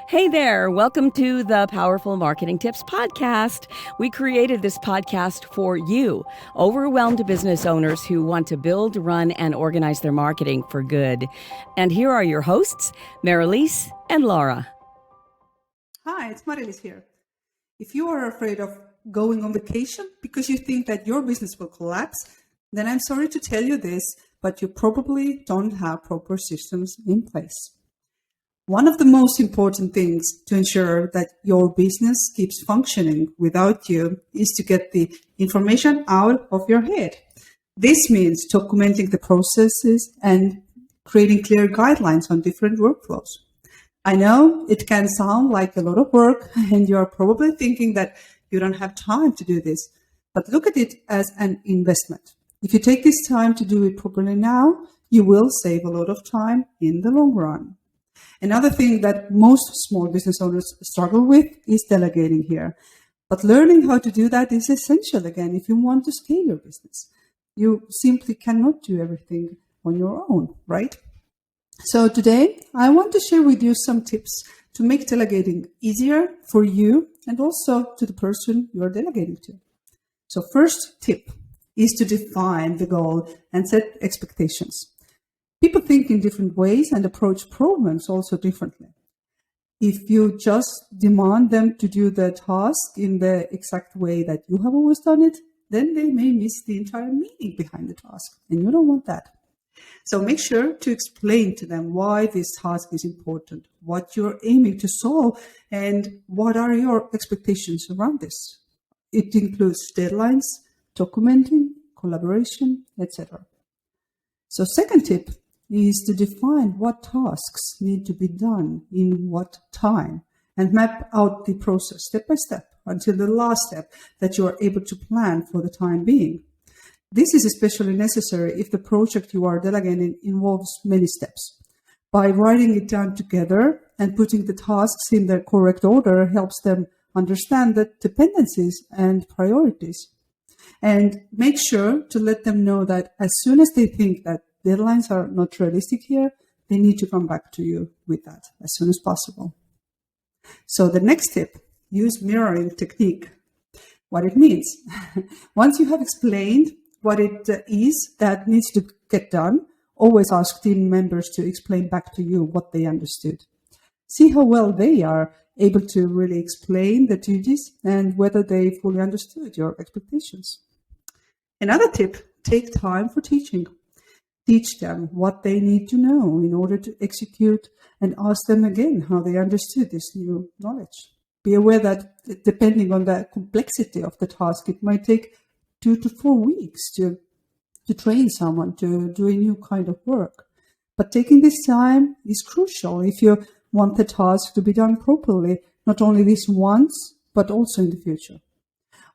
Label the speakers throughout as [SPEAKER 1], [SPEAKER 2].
[SPEAKER 1] Hey there, welcome to the Powerful Marketing Tips Podcast. We created this podcast for you, overwhelmed business owners who want to build, run, and organize their marketing for good. And here are your hosts, Mari-Liis and Laura.
[SPEAKER 2] Hi, it's Mari-Liis here. If you are afraid of going on vacation because you think that your business will collapse, then I'm sorry to tell you this, but you probably don't have proper systems in place. One of the most important things to ensure that your business keeps functioning without you is to get the information out of your head. This means documenting the processes and creating clear guidelines on different workflows. I know it can sound like a lot of work, and you are probably thinking that you don't have time to do this, but look at it as an investment. If you take this time to do it properly now, you will save a lot of time in the long run. Another thing that most small business owners struggle with is delegating here. But learning how to do that is essential again if you want to scale your business. You simply cannot do everything on your own, right? So today I want to share with you some tips to make delegating easier for you and also to the person you are delegating to. So first tip is to define the goal and set expectations. People think in different ways and approach problems also differently. If you just demand them to do the task in the exact way that you have always done it, then they may miss the entire meaning behind the task, and you don't want that. So make sure to explain to them why this task is important, what you're aiming to solve, and what are your expectations around this. It includes deadlines, documenting, collaboration, etc. So second tip is to define what tasks need to be done in what time and map out the process step by step until the last step that you are able to plan for the time being. This is especially necessary if the project you are delegating involves many steps. By writing it down together and putting the tasks in the correct order helps them understand the dependencies and priorities. And make sure to let them know that as soon as they think that deadlines are not realistic here, they need to come back to you with that as soon as possible. So the next tip, use mirroring technique. What it means. Once you have explained what it is that needs to get done, always ask team members to explain back to you what they understood. See how well they are able to really explain the duties and whether they fully understood your expectations. Another tip, take time for teaching. Teach them what they need to know in order to execute and ask them again how they understood this new knowledge. Be aware that depending on the complexity of the task, it might take 2 to 4 weeks to train someone to do a new kind of work. But taking this time is crucial if you want the task to be done properly, not only this once, but also in the future.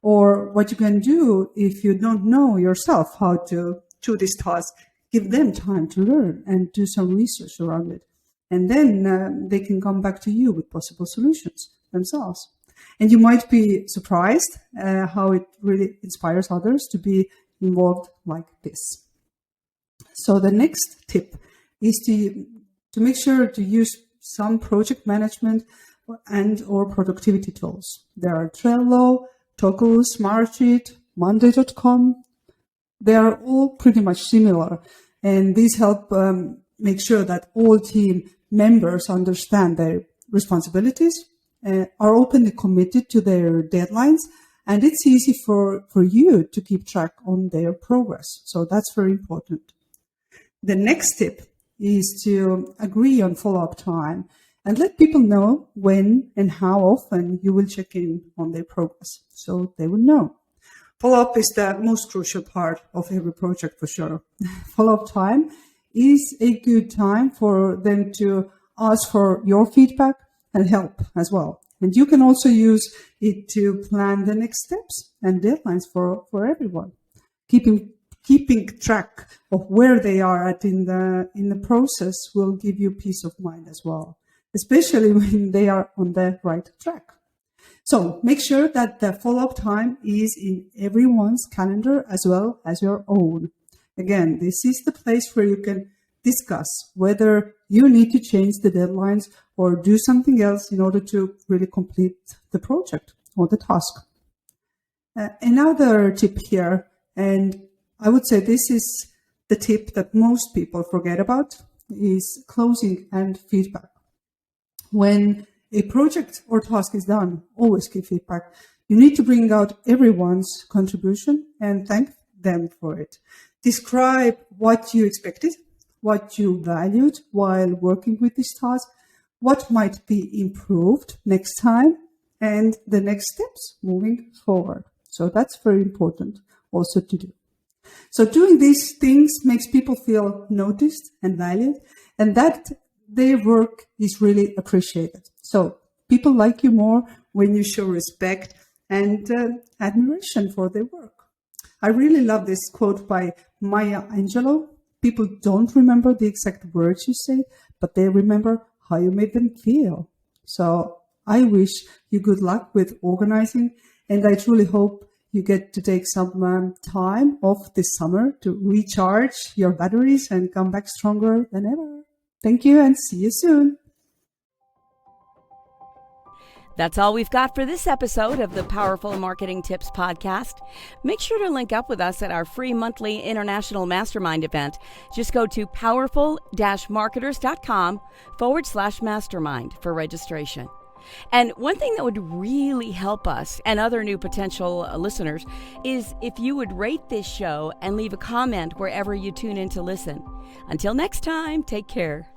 [SPEAKER 2] Or what you can do if you don't know yourself how to do this task, give them time to learn and do some research around it. And then they can come back to you with possible solutions themselves. And you might be surprised how it really inspires others to be involved like this. So the next tip is to make sure to use some project management and or productivity tools. There are Trello, Toggle, Smartsheet, Monday.com. They are all pretty much similar, and these help make sure that all team members understand their responsibilities, are openly committed to their deadlines, and it's easy for you to keep track on their progress. So that's very important. The next tip is to agree on follow-up time and let people know when and how often you will check in on their progress so they will know. Follow-up is the most crucial part of every project for sure. Follow-up time is a good time for them to ask for your feedback and help as well. And you can also use it to plan the next steps and deadlines for everyone. Keeping track of where they are at in the process will give you peace of mind as well, especially when they are on the right track. So make sure that the follow-up time is in everyone's calendar as well as your own. Again, this is the place where you can discuss whether you need to change the deadlines or do something else in order to really complete the project or the task. Another tip here, and I would say this is the tip that most people forget about, is closing and feedback. When a project or task is done, always give feedback. You need to bring out everyone's contribution and thank them for it. Describe what you expected, what you valued while working with this task, what might be improved next time, and the next steps moving forward. So that's very important also to do. So doing these things makes people feel noticed and valued, and that their work is really appreciated. So people like you more when you show respect and admiration for their work. I really love this quote by Maya Angelou. People don't remember the exact words you say, but they remember how you made them feel. So I wish you good luck with organizing, and I truly hope you get to take some time off this summer to recharge your batteries and come back stronger than ever. Thank you and see you soon.
[SPEAKER 1] That's all we've got for this episode of the Powerful Marketing Tips podcast. Make sure to link up with us at our free monthly international mastermind event. Just go to powerful-marketers.com/mastermind for registration. And one thing that would really help us and other new potential listeners is if you would rate this show and leave a comment wherever you tune in to listen. Until next time, take care.